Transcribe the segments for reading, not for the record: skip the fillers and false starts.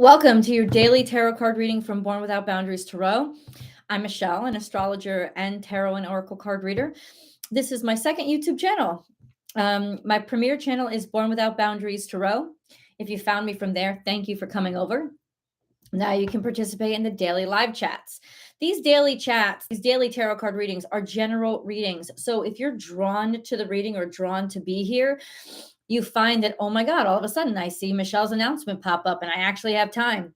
Welcome to your daily tarot card reading from Born Without Boundaries Tarot. I'm Michelle, an astrologer and tarot and oracle card reader. This is my second YouTube channel. My premier channel is Born Without Boundaries Tarot. If you found me from there, thank you for coming over. Now you can participate in the daily live chats. These daily chats, these daily tarot card readings are general readings. So if you're drawn to the reading or drawn to be here, you find that, oh my God, all of a sudden I see Michelle's announcement pop up and I actually have time.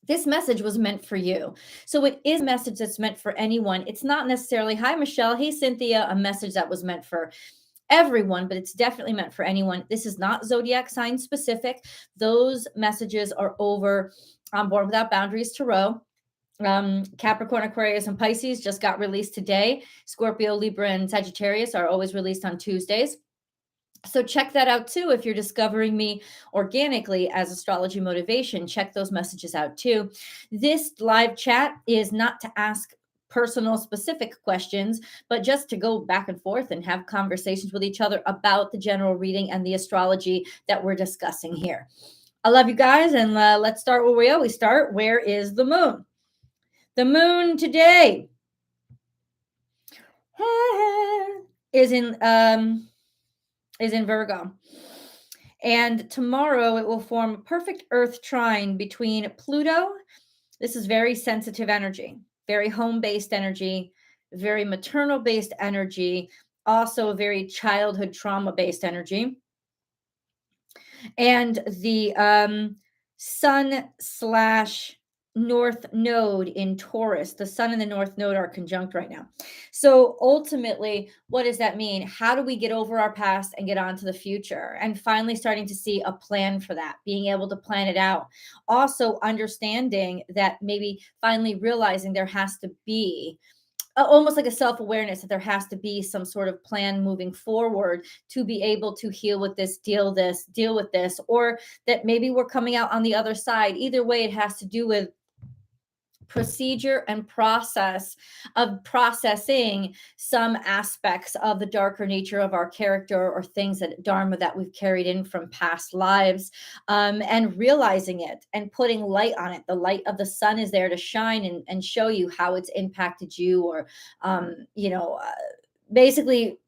This message was meant for you. So it is a message that's meant for anyone. It's not necessarily, hi, Michelle, hey, Cynthia, a message that was meant for everyone, but it's definitely meant for anyone. This is not zodiac sign specific. Those messages are over on Born Without Boundaries Tarot. Capricorn, Aquarius, and Pisces just got released today. Scorpio, Libra, and Sagittarius are always released on Tuesdays. So check that out too. If you're discovering me organically as Astrology Motivation, check those messages out too. This live chat is not to ask personal specific questions, but just to go back and forth and have conversations with each other about the general reading and the astrology that we're discussing here. I love you guys, and let's start where we always start. Where is the moon? The moon today is in Virgo. And tomorrow it will form a perfect Earth trine between Pluto. This is very sensitive energy, very home-based energy, very maternal-based energy, also very childhood trauma-based energy. And the Sun / North Node in Taurus. The Sun and the North Node are conjunct right now. So ultimately, what does that mean? How do we get over our past and get on to the future? And finally starting to see a plan for that, being able to plan it out. Also understanding that maybe finally realizing there has to be almost like a self-awareness that there has to be some sort of plan moving forward to be able to heal with this, deal with this, or that maybe we're coming out on the other side. Either way, it has to do with procedure and process of processing some aspects of the darker nature of our character or things that dharma that we've carried in from past lives, and realizing it and putting light on it. The light of the sun is there to shine and show you how it's impacted you, or basically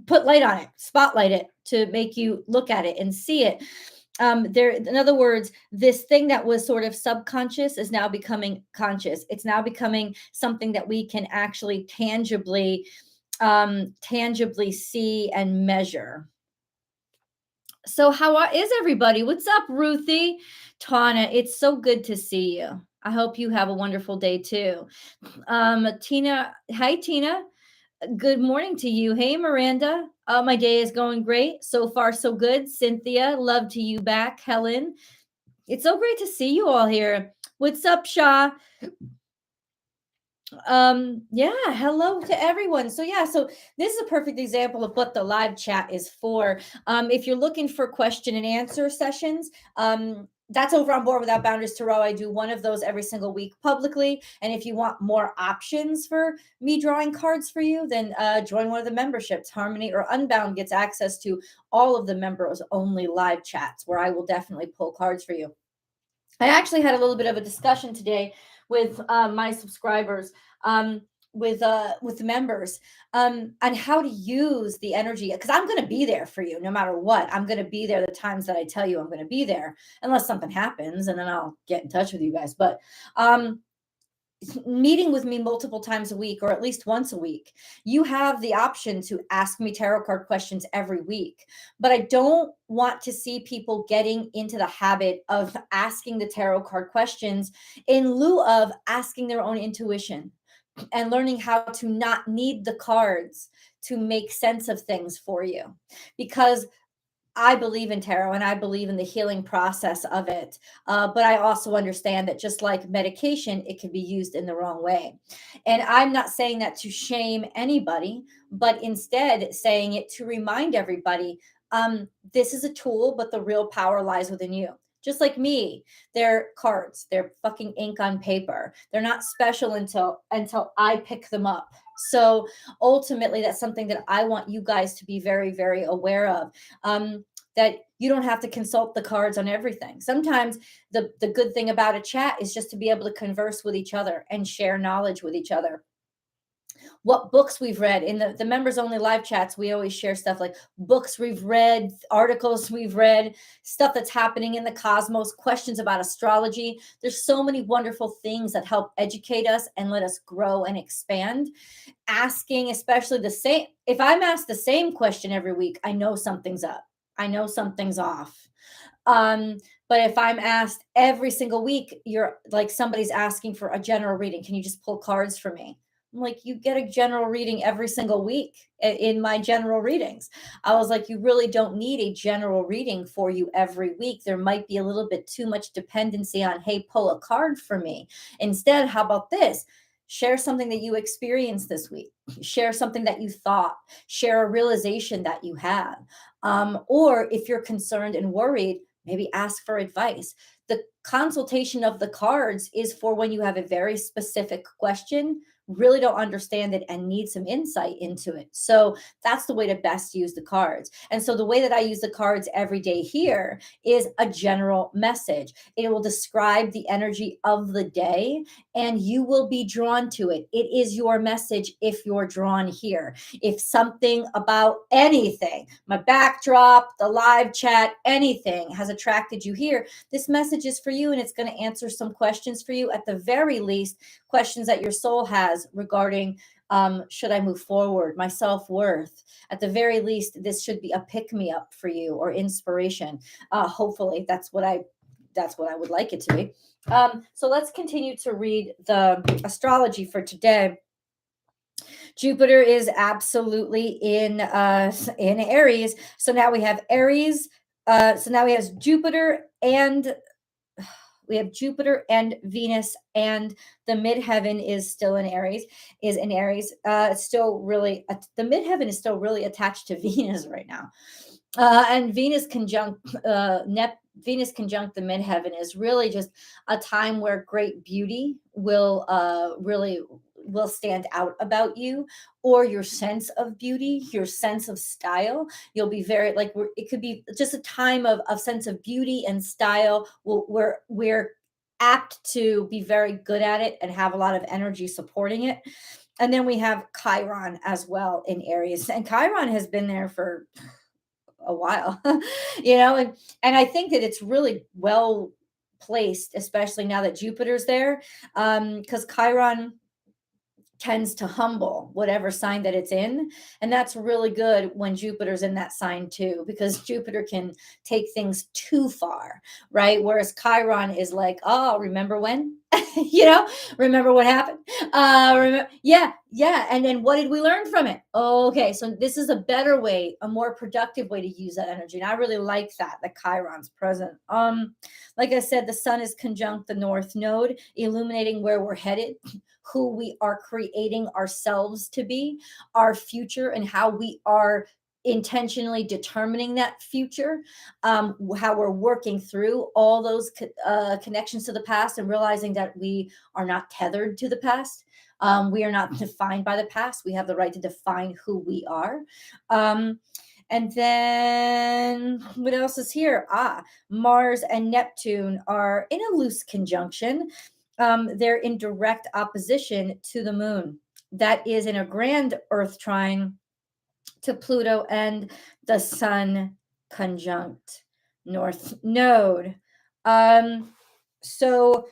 put light on it, spotlight it to make you look at it and see it. In other words, this thing that was sort of subconscious is now becoming conscious. It's now becoming something that we can actually tangibly see and measure. So how is everybody? What's up, Ruthie? Tana, it's so good to see you. I hope you have a wonderful day too. Tina, hi, Tina. Good morning to you. Hey, Miranda. My day is going great. So far, so good. Cynthia, love to you back. Helen, it's so great to see you all here. What's up, Shaw? Yeah, hello to everyone. So this is a perfect example of what the live chat is for. If you're looking for question and answer sessions, that's over on Born Without Boundaries Tarot. I do one of those every single week publicly. And if you want more options for me drawing cards for you, then join one of the memberships. Harmony or Unbound gets access to all of the members only live chats where I will definitely pull cards for you. I actually had a little bit of a discussion today with my subscribers, with the members, on how to use the energy, because I'm going to be there for you no matter what. I'm going to be there the times that I tell you I'm going to be there, unless something happens, and then I'll get in touch with you guys. But meeting with me multiple times a week, or at least once a week, you have the option to ask me tarot card questions every week. But I don't want to see people getting into the habit of asking the tarot card questions in lieu of asking their own intuition and learning how to not need the cards to make sense of things for you. Because I believe in tarot and I believe in the healing process of it. But I also understand that just like medication, it can be used in the wrong way. And I'm not saying that to shame anybody, but instead saying it to remind everybody, this is a tool, but the real power lies within you. Just like me, they're cards, they're fucking ink on paper. They're not special until I pick them up. So ultimately, that's something that I want you guys to be very, very aware of. that you don't have to consult the cards on everything. Sometimes the good thing about a chat is just to be able to converse with each other and share knowledge with each other. What books we've read in the members only live chats. We always share stuff like books we've read, articles we've read, stuff that's happening in the cosmos, questions about astrology. There's so many wonderful things that help educate us and let us grow and expand. Asking, especially the same, if I'm asked the same question every week, I know something's up. I know something's off. Um, but if I'm asked every single week, you're like somebody's asking for a general reading, can you just pull cards for me? I'm like, you get a general reading every single week in my general readings. I was like, you really don't need a general reading for you every week. There might be a little bit too much dependency on, hey, pull a card for me. Instead, how about this? Share something that you experienced this week. Share something that you thought. Share a realization that you had. Or if you're concerned and worried, maybe ask for advice. The consultation of the cards is for when you have a very specific question, really don't understand it, and need some insight into it. So that's the way to best use the cards. And so the way that I use the cards every day here is a general message. It will describe the energy of the day, and you will be drawn to it. It is your message if you're drawn here. If something about anything, my backdrop, the live chat, anything has attracted you here, this message is for you, and it's going to answer some questions for you, at the very least, questions that your soul has regarding should I move forward, my self-worth. At the very least, this should be a pick-me-up for you, or inspiration. Hopefully, that's what I would like it to be. So let's continue to read the astrology for today. Jupiter is absolutely in Aries. So now we have Aries. So now we have Jupiter and Venus, and the midheaven is still in Aries. It's still really the midheaven is still really attached to Venus right now, and Venus conjunct Venus conjunct the midheaven is really just a time where great beauty will stand out about you, or your sense of beauty, your sense of style. You'll be very like, it could be just a time of sense of beauty and style. We're apt to be very good at it and have a lot of energy supporting it. And then we have Chiron as well in Aries, and Chiron has been there for a while, and I think that it's really well placed, especially now that Jupiter's there, because Chiron tends to humble whatever sign that it's in. And that's really good when Jupiter's in that sign too, because Jupiter can take things too far, right? Whereas Chiron is like, oh, remember when? Remember what happened? Yeah. And then what did we learn from it? Okay, so this is a better way, a more productive way to use that energy. And I really like that Chiron's present. Like I said, the sun is conjunct the North Node, illuminating where we're headed, who we are creating ourselves to be, our future, and how we are intentionally determining that future, how we're working through all those connections to the past, and realizing that we are not tethered to the past. We are not defined by the past. We have the right to define who we are. And then what else is here? Mars and Neptune are in a loose conjunction. They're in direct opposition to the moon. That is in a grand Earth trine to Pluto and the sun conjunct North Node. So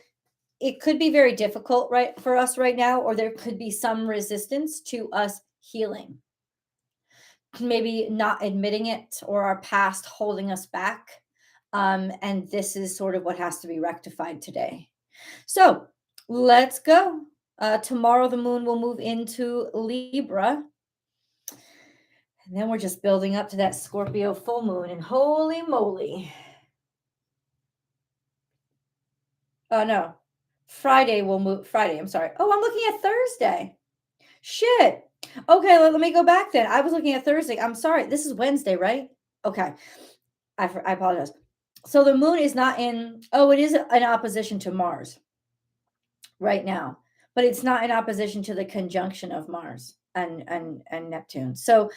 it could be very difficult, right, for us right now, or there could be some resistance to us healing. Maybe not admitting it, or our past holding us back. And this is sort of what has to be rectified today. So let's go. Tomorrow the moon will move into Libra. And then we're just building up to that Scorpio full moon. And holy moly. Oh, no. Friday will move. Friday, I'm sorry. Oh, I'm looking at Thursday. Shit. Okay, let me go back then. I was looking at Thursday. I'm sorry. This is Wednesday, right? Okay. I apologize. So the moon is not in. Oh, it is in opposition to Mars right now, but it's not in opposition to the conjunction of Mars and Neptune. So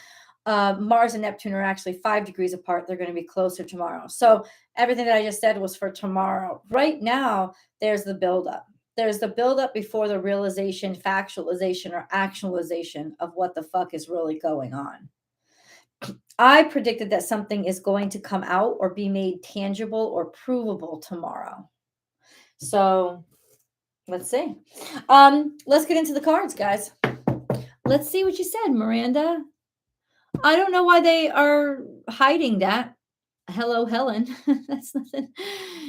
Mars and Neptune are actually 5 degrees apart. They're going to be closer tomorrow. So everything that I just said was for tomorrow. Right now, there's the buildup. There's the buildup before the realization, factualization, or actualization of what the fuck is really going on. I predicted that something is going to come out or be made tangible or provable tomorrow. So let's see. Let's get into the cards, guys. Let's see what you said, Miranda. I don't know why they are hiding that. Hello, Helen. That's nothing.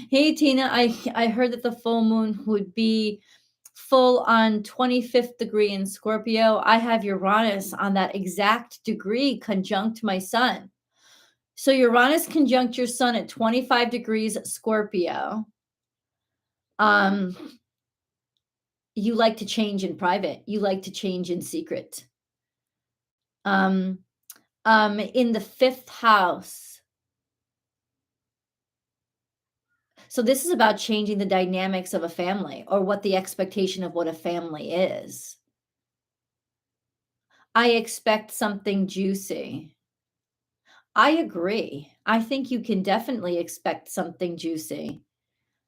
Hey, Tina. I heard that the full moon would be full on 25th degree in Scorpio. I have Uranus on that exact degree conjunct my sun. So Uranus conjunct your sun at 25 degrees Scorpio. You like to change in private. You like to change in secret. In the fifth house. So this is about changing the dynamics of a family or what the expectation of what a family is. I expect something juicy. I agree. I think you can definitely expect something juicy,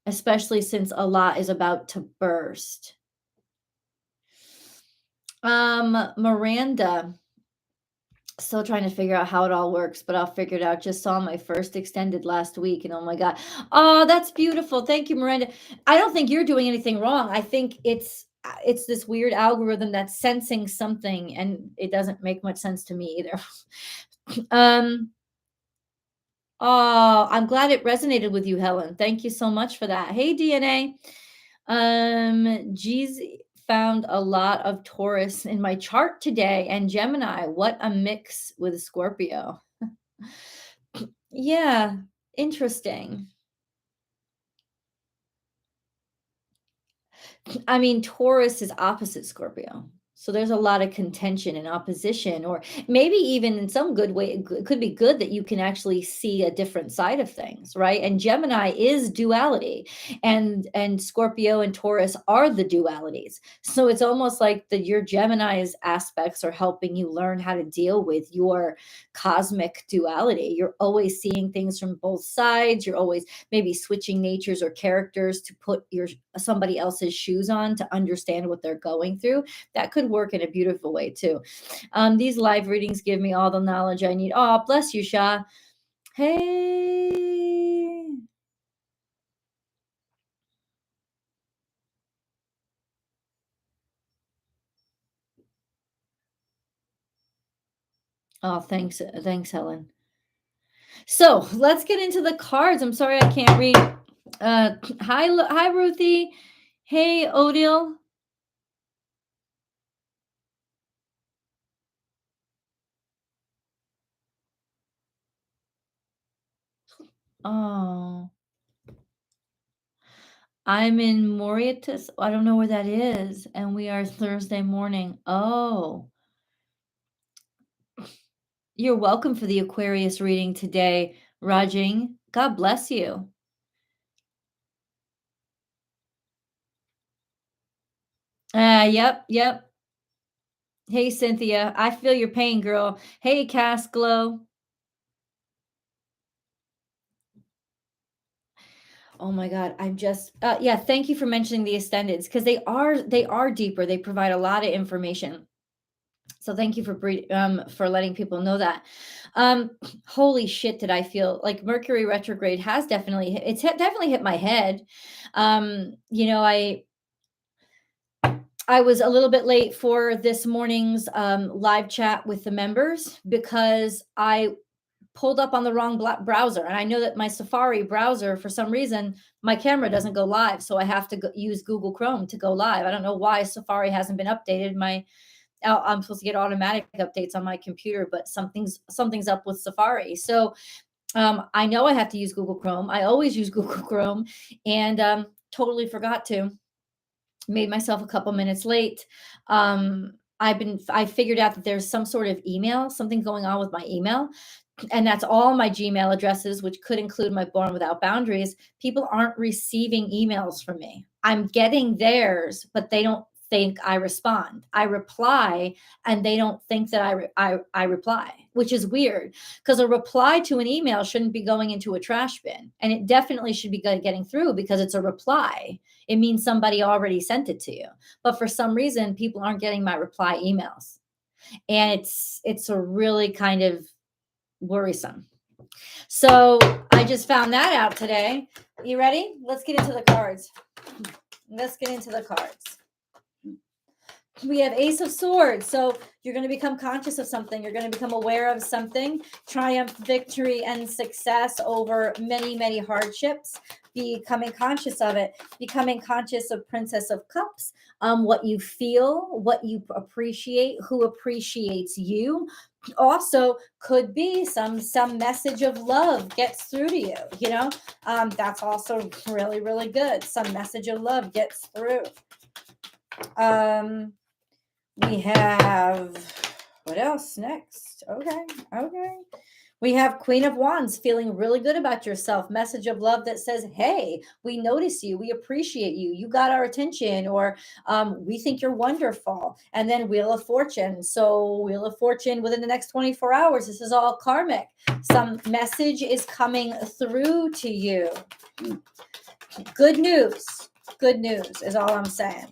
especially since a lot is about to burst. Miranda, still trying to figure out how it all works, but I'll figure it out. Just saw my first extended last week, and oh my God. Oh, that's beautiful. Thank you, Miranda. I don't think you're doing anything wrong. I think it's this weird algorithm that's sensing something, and it doesn't make much sense to me either. Oh, I'm glad it resonated with you, Helen. Thank you so much for that. Hey, DNA. Geez, found a lot of Taurus in my chart today and Gemini. What a mix with Scorpio. Yeah, interesting. I mean, Taurus is opposite Scorpio. So there's a lot of contention and opposition, or maybe even in some good way, it could be good that you can actually see a different side of things, right? And Gemini is duality, and Scorpio and Taurus are the dualities. So it's almost like your Gemini's aspects are helping you learn how to deal with your cosmic duality. You're always seeing things from both sides. You're always maybe switching natures or characters to put somebody else's shoes on to understand what they're going through. That could work in a beautiful way too. These live readings give me all the knowledge I need. Oh, bless you, Shah. Hey. Oh, thanks, Helen. So let's get into the cards. I'm sorry I can't read. Hi, Ruthie. Hey, Odile. Oh, I'm in Mauritius. I don't know where that is. And we are Thursday morning. Oh, you're welcome for the Aquarius reading today, Rajing. God bless you. Yep. Hey, Cynthia. I feel your pain, girl. Hey, Cass Glow. Oh my God. I'm just yeah, thank you for mentioning the extendeds because they are deeper. They provide a lot of information. So thank you for letting people know that. Holy shit, did I feel like Mercury retrograde has definitely definitely hit my head. You know, I was a little bit late for this morning's live chat with the members because I pulled up on the wrong browser. And I know that my Safari browser, for some reason, my camera doesn't go live. So I have to use Google Chrome to go live. I don't know why Safari hasn't been updated. I'm supposed to get automatic updates on my computer, but something's up with Safari. So I know I have to use Google Chrome. I always use Google Chrome, and totally forgot to. Made myself a couple minutes late. I figured out that there's some sort of email, something going on with my email. And that's all my Gmail addresses, which could include my Born Without Boundaries. People aren't receiving emails from me. I'm getting theirs, but they don't think I respond. I reply, and they don't think that I reply, which is weird, because a reply to an email shouldn't be going into a trash bin, and it definitely should be getting through because it's a reply. It means somebody already sent it to you. But for some reason, people aren't getting my reply emails, and it's a really kind of worrisome. So I just found that out today. You ready? Let's get into the cards. Let's get into the cards. We have Ace of Swords. So you're going to become conscious of something. You're going to become aware of something. Triumph, victory, and success over many, many hardships. Becoming conscious of it. Becoming conscious of Princess of Cups. What you feel, what you appreciate, who appreciates you. Also could be some message of love gets through to you. That's also really, really good. Some message of love gets through. We have, what else next? Okay. We have Queen of Wands, feeling really good about yourself. Message of love that says, hey, we notice you. We appreciate you. You got our attention, or we think you're wonderful. And then Wheel of Fortune. So Wheel of Fortune within the next 24 hours. This is all karmic. Some message is coming through to you. Good news. Good news is all I'm saying.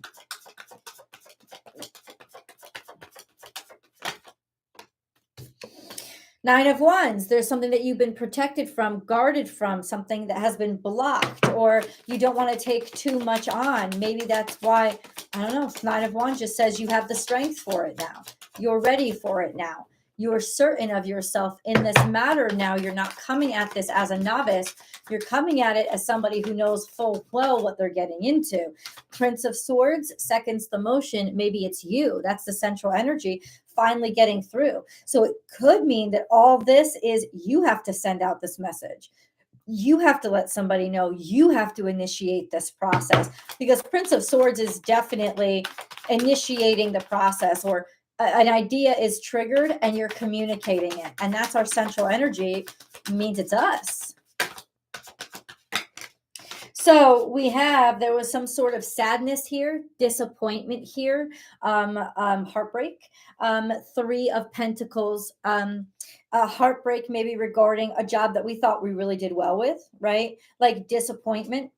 Nine of Wands, there's something that you've been protected from, guarded from, something that has been blocked, or you don't want to take too much on. Maybe that's why, I don't know, Nine of Wands just says you have the strength for it now. You're ready for it now. You're certain of yourself in this matter now. You're not coming at this as a novice. You're coming at it as somebody who knows full well what they're getting into. Prince of Swords, seconds the motion. Maybe it's you. That's the central energy finally getting through. So it could mean that all this is you have to send out this message. You have to let somebody know. You have to initiate this process, because Prince of Swords is definitely initiating the process, or an idea is triggered and you're communicating it. And that's our central energy. It means it's us. So there was some sort of sadness here, disappointment here, heartbreak. Three of Pentacles, heartbreak maybe regarding a job that we thought we really did well with, right? Like disappointment.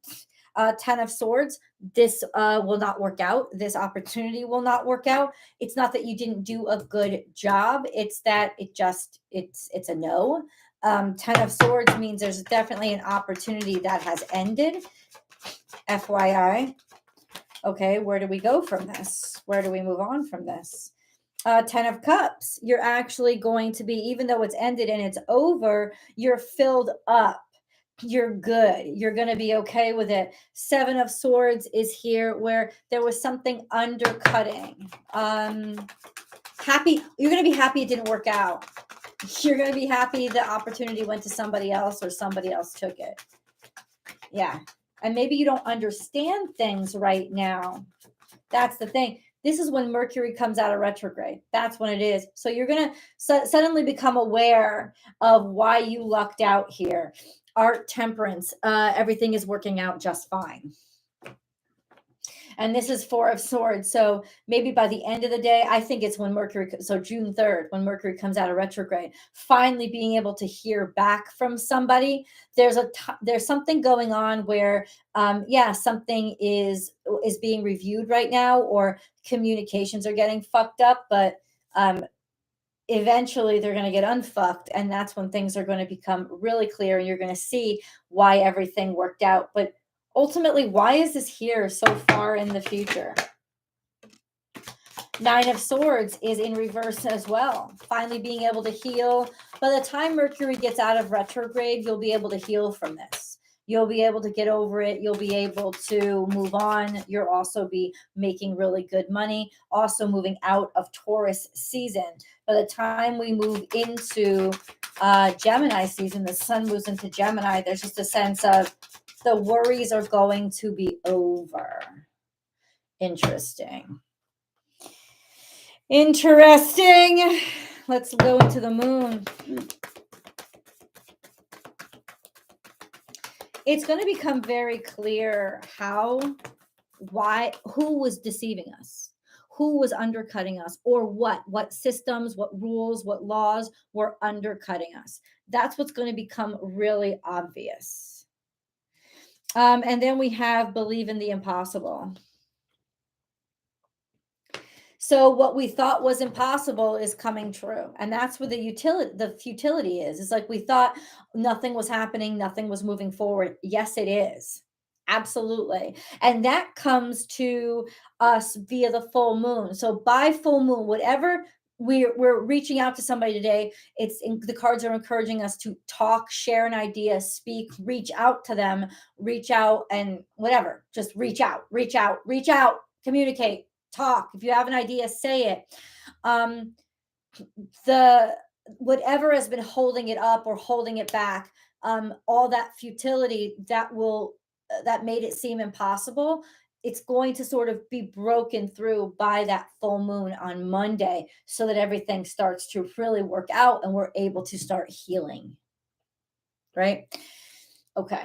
10 of Swords, this will not work out. This opportunity will not work out. It's not that you didn't do a good job. It's that it's a no. 10 of Swords means there's definitely an opportunity that has ended. FYI. Okay, where do we go from this? Where do we move on from this? 10 of Cups. You're actually going to be, even though it's ended and it's over, you're filled up. You're good. You're going to be okay with it. 7 of Swords is here where there was something undercutting. Happy. You're going to be happy it didn't work out. You're going to be happy the opportunity went to somebody else, or somebody else took it. Yeah. And maybe you don't understand things right now. That's the thing. This is when Mercury comes out of retrograde. That's when it is. So you're going to suddenly become aware of why you lucked out here. Art, Temperance, everything is working out just fine. And this is 4 of Swords. So maybe by the end of the day, I think it's when Mercury, so June 3rd, when Mercury comes out of retrograde, finally being able to hear back from somebody. There's something going on where, something is being reviewed right now, or communications are getting fucked up, but eventually they're going to get unfucked. And that's when things are going to become really clear, and you're going to see why everything worked out. But ultimately, why is this here so far in the future? 9 of Swords is in reverse as well. Finally being able to heal. By the time Mercury gets out of retrograde, you'll be able to heal from this. You'll be able to get over it. You'll be able to move on. You'll also be making really good money. Also moving out of Taurus season. By the time we move into Gemini season, the sun moves into Gemini, there's just a sense of the worries are going to be over. Interesting. Let's go into the moon. It's going to become very clear who was deceiving us. who was undercutting us, or what systems, what rules, what laws were undercutting us. That's what's going to become really obvious. And then we have believe in the impossible. So what we thought was impossible is coming true. And that's where the futility is. It's like we thought nothing was happening, nothing was moving forward. Yes, it is. Absolutely. And that comes to us via the full moon. So by full moon, whatever we're reaching out to somebody today, the cards are encouraging us to talk, share an idea, speak, reach out to them, reach out and whatever, just reach out, communicate, talk. If you have an idea, say it. The Whatever has been holding it up or holding it back, all that futility that made it seem impossible, it's going to sort of be broken through by that full moon on Monday, so that everything starts to really work out and we're able to start healing. Right? Okay.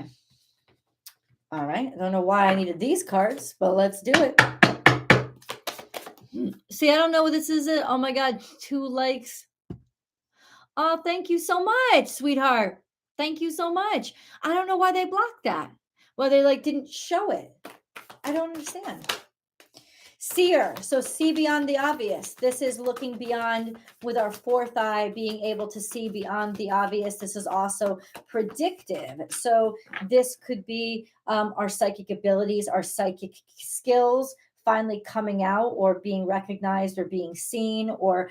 All right. I don't know why I needed these cards, but let's do it. See, I don't know what this is. Oh my God, 2 likes. Oh, thank you so much, sweetheart. Thank you so much. I don't know why they blocked that. Well, they didn't show it. I don't understand. Seer. So see beyond the obvious. This is looking beyond with our fourth eye, being able to see beyond the obvious. This is also predictive. So this could be our psychic abilities, our psychic skills finally coming out, or being recognized, or being seen, or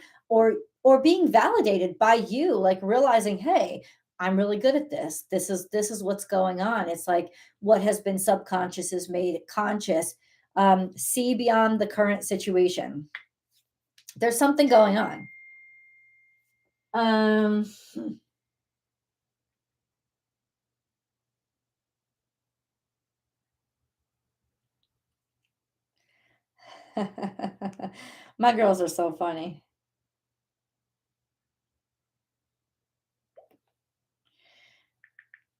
being validated by you, like realizing, hey, I'm really good at this. This is what's going on. It's like what has been subconscious is made conscious. See beyond the current situation. There's something going on. My girls are so funny.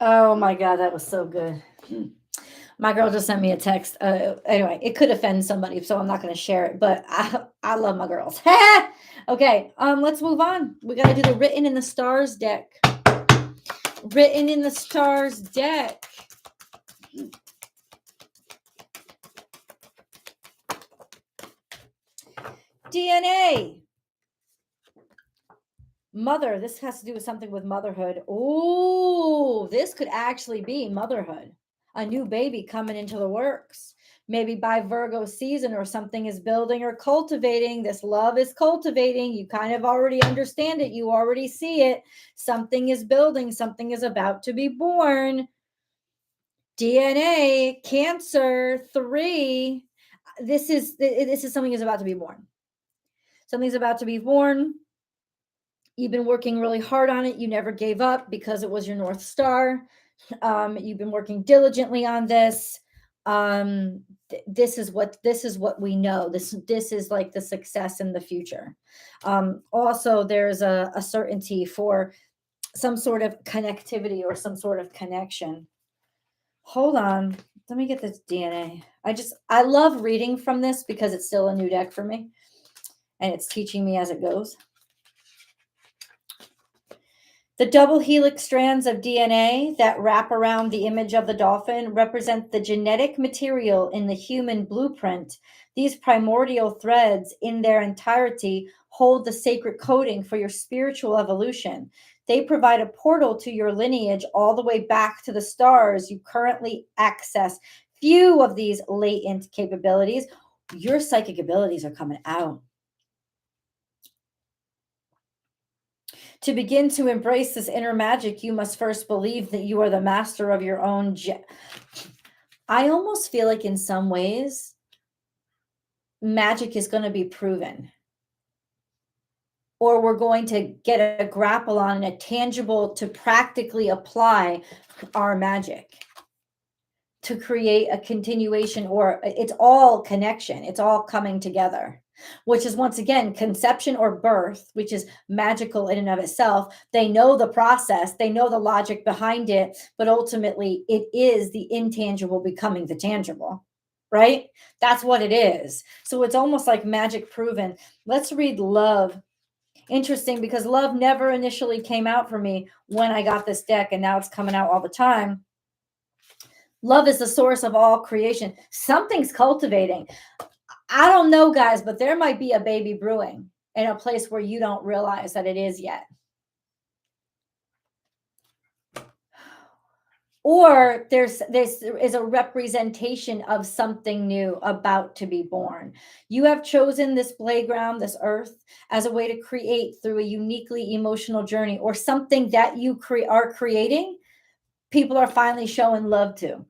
Oh my God, that was so good. My girl just sent me a text. Anyway, it could offend somebody, so I'm not going to share it, but I love my girls. Okay, let's move on. We got to do the written in the stars deck. Written in the stars deck. DNA. Mother. This has to do with something with motherhood. Oh, this could actually be motherhood. A new baby coming into the works. Maybe by Virgo season, or something is building or cultivating. This love is cultivating. You kind of already understand it. You already see it. Something is building. Something is about to be born. DNA, Cancer, 3. This is something is about to be born. Something's about to be born. You've been working really hard on it. You never gave up because it was your North Star. You've been working diligently on this. This is what we know. This is like the success in the future. Also, there's a certainty for some sort of connectivity or some sort of connection. Hold on. Let me get this DNA. I love reading from this because it's still a new deck for me, and it's teaching me as it goes. The double helix strands of DNA that wrap around the image of the dolphin represent the genetic material in the human blueprint. These primordial threads, in their entirety, hold the sacred coding for your spiritual evolution. They provide a portal to your lineage all the way back to the stars you currently access. Few of these latent capabilities, your psychic abilities, are coming out. To begin to embrace this inner magic, you must first believe that you are the master of your own. I almost feel like in some ways, magic is going to be proven. Or we're going to get a grapple on and a tangible to practically apply our magic to create a continuation, or it's all connection. It's all coming together, which is once again conception or birth, which is magical in and of itself. They know the process, they know the logic behind it, but ultimately it is the intangible becoming the tangible. right? That's what it is. So it's almost like magic proven. Let's read love. Interesting, because love never initially came out for me when I got this deck, and now it's coming out all the time. Love is the source of all creation. Something's cultivating. I don't know, guys, but there might be a baby brewing in a place where you don't realize that it is yet. Or there is a representation of something new about to be born. You have chosen this playground, this earth, as a way to create through a uniquely emotional journey, or something that you are creating. People are finally showing love to.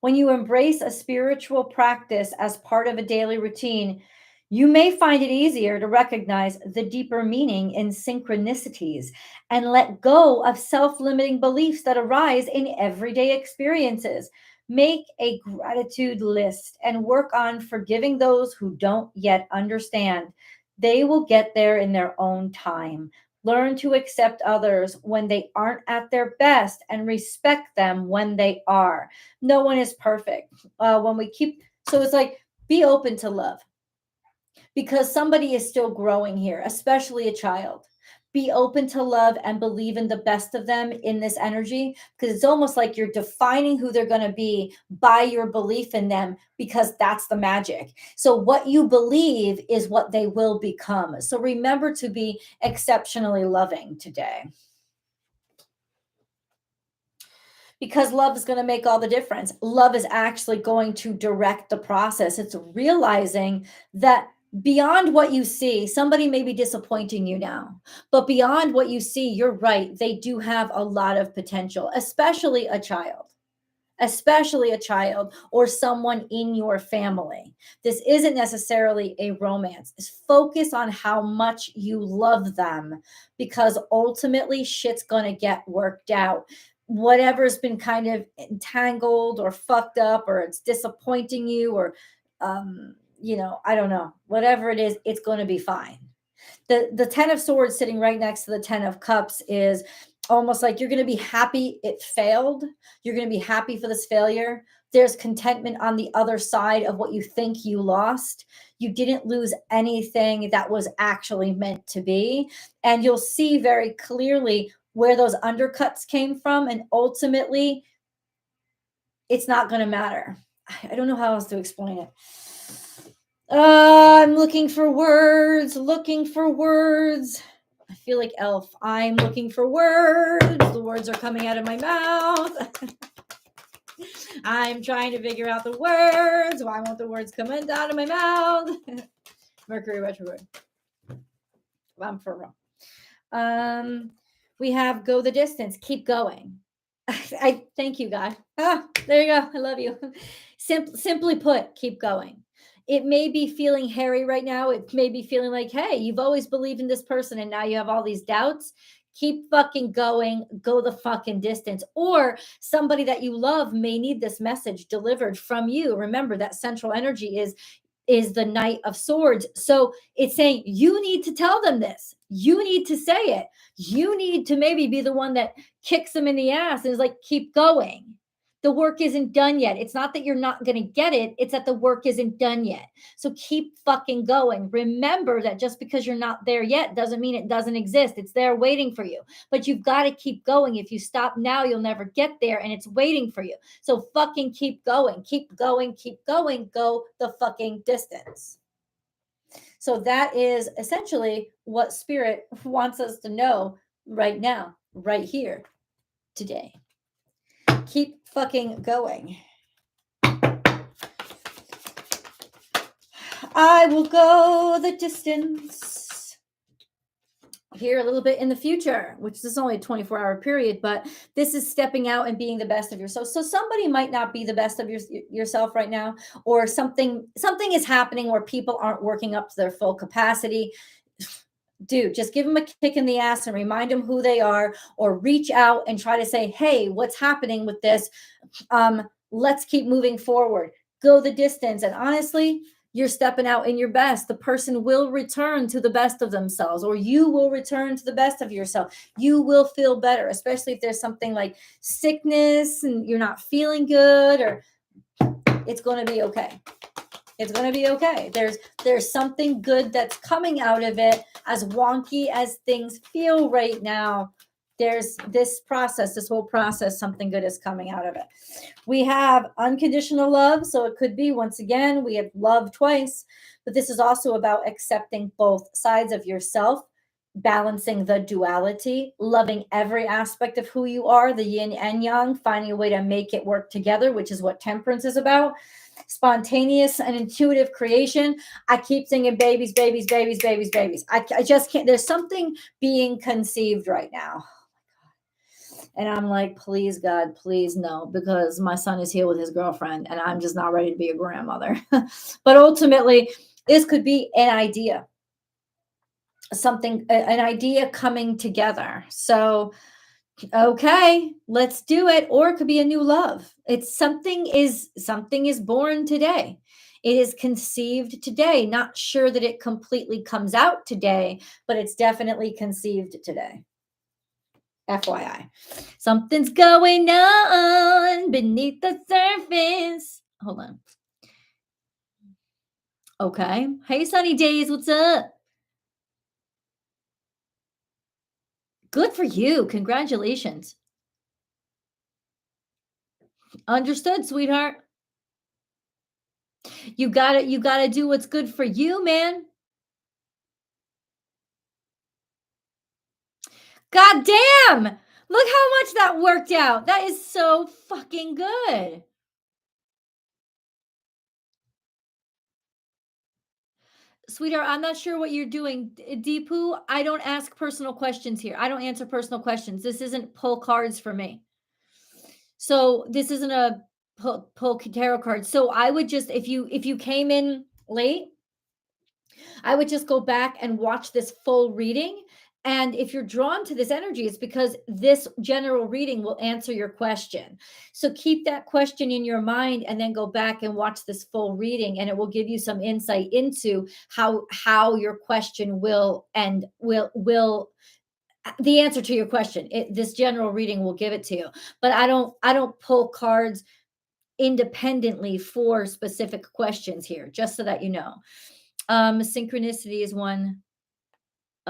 When you embrace a spiritual practice as part of a daily routine, you may find it easier to recognize the deeper meaning in synchronicities and let go of self limiting beliefs that arise in everyday experiences. Make a gratitude list and work on forgiving those who don't yet understand. They will get there in their own time. Learn to accept others when they aren't at their best and respect them when they are. No one is perfect. So it's like, be open to love, because somebody is still growing here, especially a child. Be open to love and believe in the best of them in this energy, because it's almost like you're defining who they're going to be by your belief in them, because that's the magic. So what you believe is what they will become. So remember to be exceptionally loving today, because love is going to make all the difference. Love is actually going to direct the process. It's realizing that beyond what you see, somebody may be disappointing you now, but beyond what you see, you're right. They do have a lot of potential, especially a child or someone in your family. This isn't necessarily a romance. Focus on how much you love them, because ultimately shit's going to get worked out. Whatever's been kind of entangled or fucked up, or it's disappointing you, or I don't know, whatever it is, it's going to be fine. The 10 of swords sitting right next to the 10 of cups is almost like you're going to be happy it failed. You're going to be happy for this failure. There's contentment on the other side of what you think you lost. You didn't lose anything that was actually meant to be. And you'll see very clearly where those undercuts came from. And ultimately, it's not going to matter. I don't know how else to explain it. I'm looking for words. I feel like Elf. I'm looking for words. The words are coming out of my mouth. I'm trying to figure out the words. Why won't the words come out of my mouth? Mercury retrograde. I'm for real. We have go the distance. Keep going. I thank you, God. There you go. I love you. Simply put, keep going. It may be feeling hairy right now. It may be feeling like, hey, you've always believed in this person and now you have all these doubts. Keep fucking going. Go the fucking distance. Or somebody that you love may need this message delivered from you. Remember, that central energy is the Knight of Swords. So it's saying you need to tell them this. You need to say it. You need to maybe be the one that kicks them in the ass and is like, keep going. The work isn't done yet. It's not that you're not going to get it. It's that the work isn't done yet. So keep fucking going. Remember that just because you're not there yet doesn't mean it doesn't exist. It's there waiting for you. But you've got to keep going. If you stop now, you'll never get there, and it's waiting for you. So fucking keep going. Keep going. Keep going. Go the fucking distance. So that is essentially what Spirit wants us to know right now, right here, today. Keep fucking going. I will go the distance. Here a little bit in the future, which is only a 24-hour period, but this is stepping out and being the best of yourself. So somebody might not be the best of yourself right now, or something is happening where people aren't working up to their full capacity. Dude, just give them a kick in the ass and remind them who they are, or reach out and try to say, hey, what's happening with this? Let's keep moving forward. Go the distance. And honestly, you're stepping out in your best. The person will return to the best of themselves, or you will return to the best of yourself. You will feel better, especially if there's something like sickness and you're not feeling good, or It's going to be okay. It's going to be okay. There's something good that's coming out of it. As wonky as things feel right now, there's this whole process, something good is coming out of it. We have unconditional love. So it could be, once again, we have love twice, but this is also about accepting both sides of yourself, balancing the duality, loving every aspect of who you are, the yin and yang, finding a way to make it work together, which is what temperance is about. Spontaneous and intuitive creation. I keep singing babies, babies, babies, babies, babies. I just can't. There's something being conceived right now. And I'm like, please, God, please no, because my son is here with his girlfriend and I'm just not ready to be a grandmother. But ultimately, this could be an idea, an idea coming together. So, okay, let's do it. Or it could be a new love. It's something is born today. It is conceived today. Not sure that it completely comes out today, but it's definitely conceived today. FYI. Something's going on beneath the surface. Hold on. Okay. Hey, Sunny Days, what's up? Good for you. Congratulations. Understood, sweetheart. You gotta do what's good for you, man. God damn! Look how much that worked out. That is so fucking good. Sweetheart, I'm not sure what you're doing. Deepu, I don't ask personal questions here. I don't answer personal questions. This isn't pull cards for me. So this isn't a pull tarot card. So I would just, if you came in late, I would just go back and watch this full reading. And if you're drawn to this energy, it's because this general reading will answer your question. So keep that question in your mind and then go back and watch this full reading, and it will give you some insight into how your question will the answer to your question. This general reading will give it to you. But I don't pull cards independently for specific questions here, just so that you know. Synchronicity is one.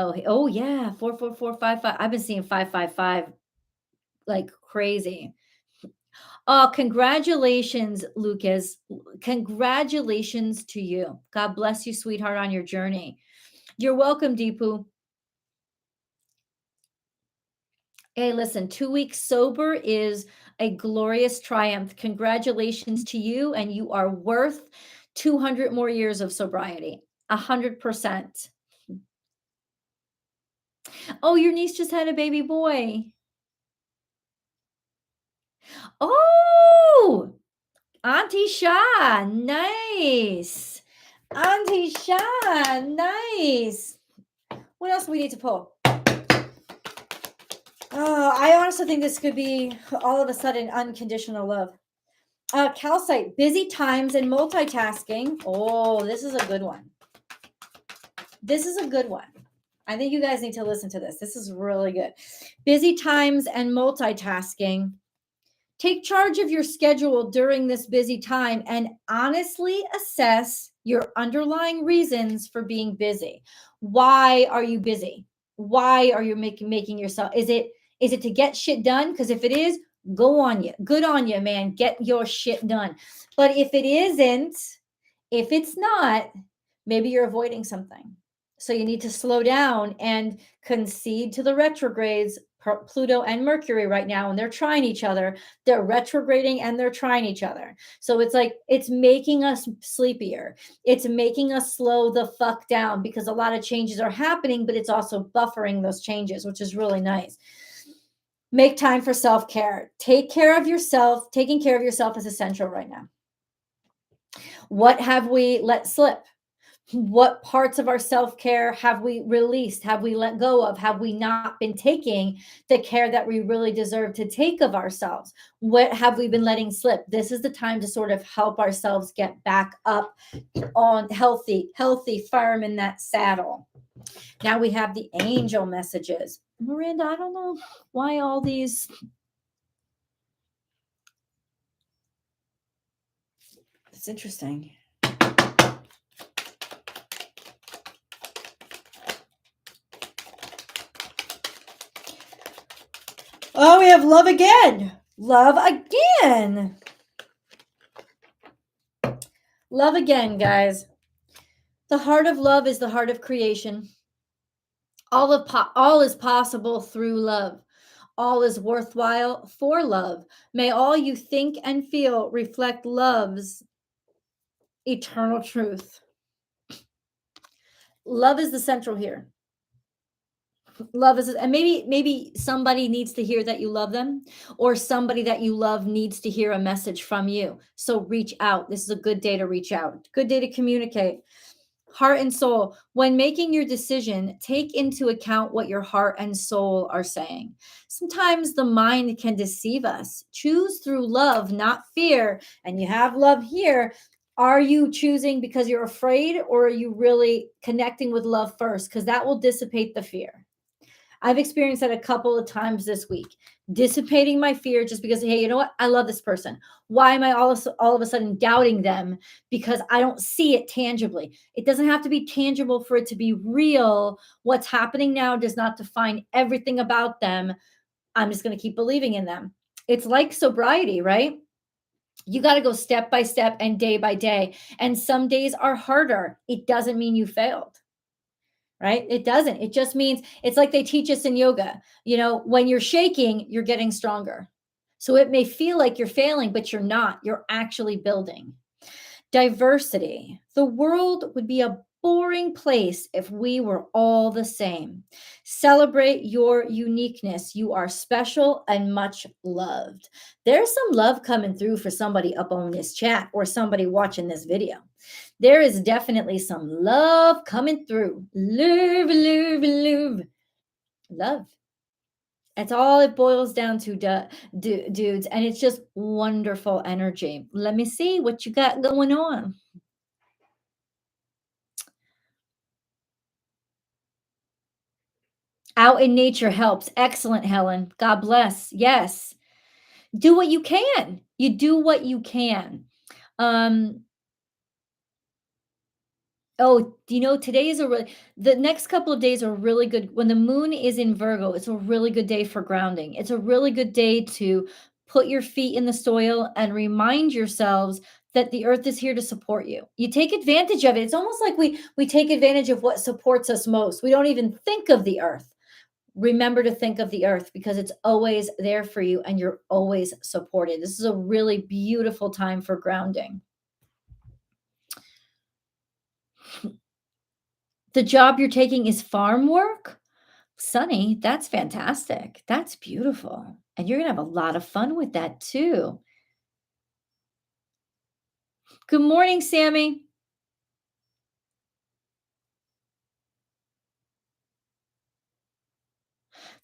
Oh yeah, 44455. I've been seeing 555 like crazy. Oh, congratulations, Lucas. Congratulations to you. God bless you, sweetheart, on your journey. You're welcome, Deepu. Hey, listen, 2 weeks sober is a glorious triumph. Congratulations to you, and you are worth 200 more years of sobriety. 100%. Oh, your niece just had a baby boy. Oh, Auntie Sha, nice. Auntie Sha, nice. What else do we need to pull? Oh, I honestly think this could be all of a sudden unconditional love. Calcite, busy times and multitasking. Oh, this is a good one. This is a good one. I think you guys need to listen to this. This is really good. Busy times and multitasking. Take charge of your schedule during this busy time and honestly assess your underlying reasons for being busy. Why are you busy? Why are you making yourself? Is it to get shit done? Because if it is, go on you. Good on you, man. Get your shit done. But if it isn't, if it's not, maybe you're avoiding something. So you need to slow down and concede to the retrogrades, Pluto and Mercury right now, and they're trying each other. They're retrograding and they're trying each other. So it's like, it's making us sleepier. It's making us slow the fuck down because a lot of changes are happening, but it's also buffering those changes, which is really nice. Make time for self-care. Take care of yourself. Taking care of yourself is essential right now. What have we let slip? What parts of our self-care have we released? Have we let go of? Have we not been taking the care that we really deserve to take of ourselves? What have we been letting slip? This is the time to sort of help ourselves get back up on healthy, firm in that saddle. Now we have the angel messages. Miranda, I don't know why all these. That's interesting. Oh, we have love again. Love again. Love again, guys. The heart of love is the heart of creation. All is possible through love. All is worthwhile for love. May all you think and feel reflect love's eternal truth. Love is the central here. Love is, and maybe somebody needs to hear that you love them, or somebody that you love needs to hear a message from you. So reach out. This is a good day to reach out. Good day to communicate. Heart and soul. When making your decision, take into account what your heart and soul are saying. Sometimes the mind can deceive us. Choose through love, not fear. And you have love here. Are you choosing because you're afraid, or are you really connecting with love first? Because that will dissipate the fear. I've experienced that a couple of times this week, dissipating my fear just because, hey, you know what? I love this person. Why am I all of a sudden doubting them? Because I don't see it tangibly. It doesn't have to be tangible for it to be real. What's happening now does not define everything about them. I'm just going to keep believing in them. It's like sobriety, right? You got to go step by step and day by day. And some days are harder. It doesn't mean you failed, right? It doesn't. It just means it's like they teach us in yoga. When you're shaking, you're getting stronger. So it may feel like you're failing, but you're not. You're actually building. Diversity. The world would be a boring place if we were all the same. Celebrate your uniqueness. You are special and much loved. There's some love coming through for somebody up on this chat or somebody watching this video. There is definitely some love coming through. Love, love, love, love. That's all it boils down to, dudes. And it's just wonderful energy. Let me see what you got going on. Out in nature helps. Excellent, Helen. God bless. Yes. Do what you can. You do what you can. Um, Oh, today is the next couple of days are really good. When the moon is in Virgo, it's a really good day for grounding. It's a really good day to put your feet in the soil and remind yourselves that the earth is here to support you. You take advantage of it. It's almost like we take advantage of what supports us most. We don't even think of the earth. Remember to think of the earth because it's always there for you and you're always supported. This is a really beautiful time for grounding. The job you're taking is farm work? Sunny, that's fantastic. That's beautiful. And you're going to have a lot of fun with that too. Good morning, Sammy.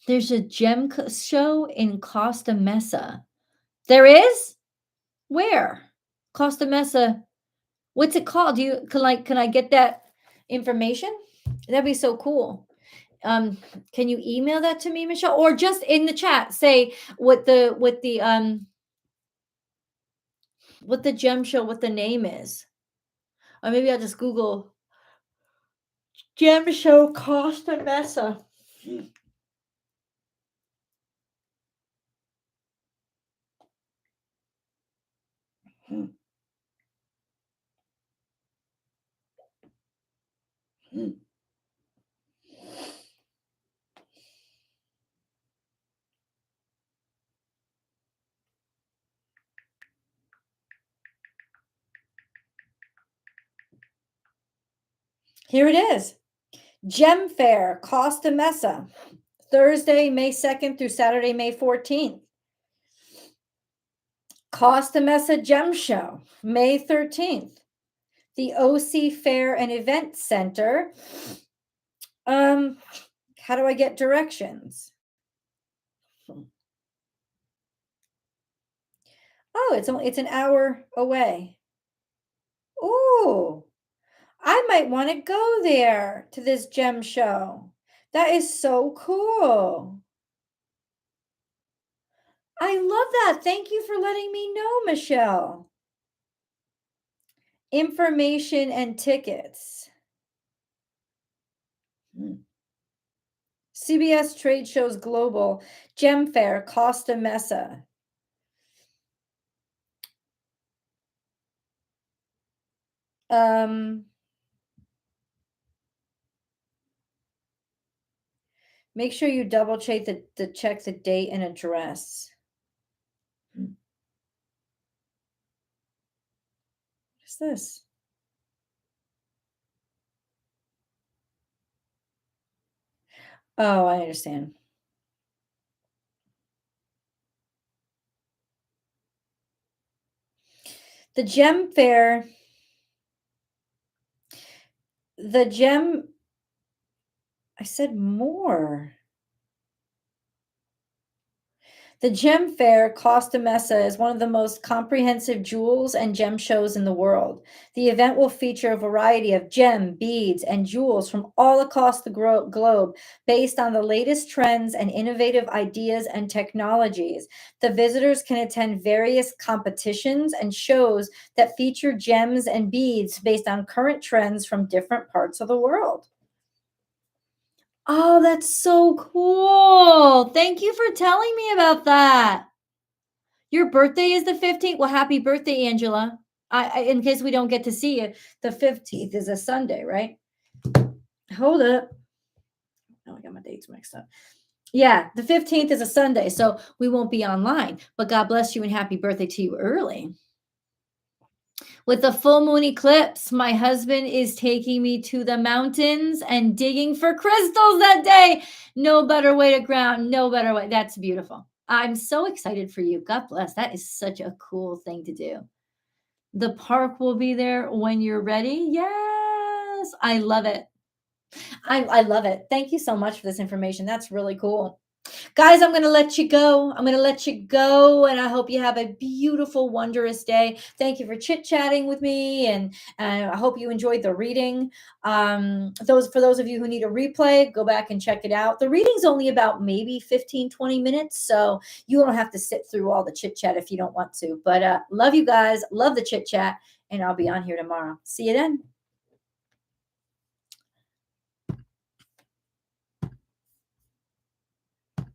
There's a gem show in Costa Mesa. There is? Where? Costa Mesa. What's it called? Can I get that information? That'd be so cool. Can you email that to me, Michelle, or just in the chat say what the gem show, what the name is, or maybe I'll just Google gem show Costa Mesa. Here it is. Gem Fair, Costa Mesa, Thursday, May 2nd through Saturday, May 14th. Costa Mesa Gem Show, May 13th. The OC Fair and Event Center. How do I get directions? Oh, it's an hour away. Ooh, I might want to go there to this gem show. That is so cool. I love that. Thank you for letting me know, Michelle. Information and tickets. CBS Trade Shows Global, Gem Fair, Costa Mesa. Um, Make sure you double check check the date and address. What's this? Oh, I understand. The Gem Fair, the Gem, I said more. The Gem Fair Costa Mesa is one of the most comprehensive jewels and gem shows in the world. The event will feature a variety of gem, beads, and jewels from all across the globe based on the latest trends and innovative ideas and technologies. The visitors can attend various competitions and shows that feature gems and beads based on current trends from different parts of the world. Oh, that's so cool. Thank you for telling me about that. Your birthday is the 15th? Well, happy birthday, Angela. In case we don't get to see you, the 15th is a Sunday, right? Hold up. Oh, I got my dates mixed up. Yeah, the 15th is a Sunday, so we won't be online. But God bless you and happy birthday to you early. With the full moon eclipse, my husband is taking me to the mountains and digging for crystals that day. No better way to ground, no better way. That's beautiful. I'm so excited for you. God bless. That is such a cool thing to do. The park will be there when you're ready. Yes, I love it. I love it. Thank you so much for this information. That's really cool. Guys, I'm going to let you go. I'm going to let you go. And I hope you have a beautiful, wondrous day. Thank you for chit chatting with me. And I hope you enjoyed the reading. For those of you who need a replay, go back and check it out. The reading's only about maybe 15, 20 minutes. So you don't have to sit through all the chit chat if you don't want to. But love you guys. Love the chit chat. And I'll be on here tomorrow. See you then.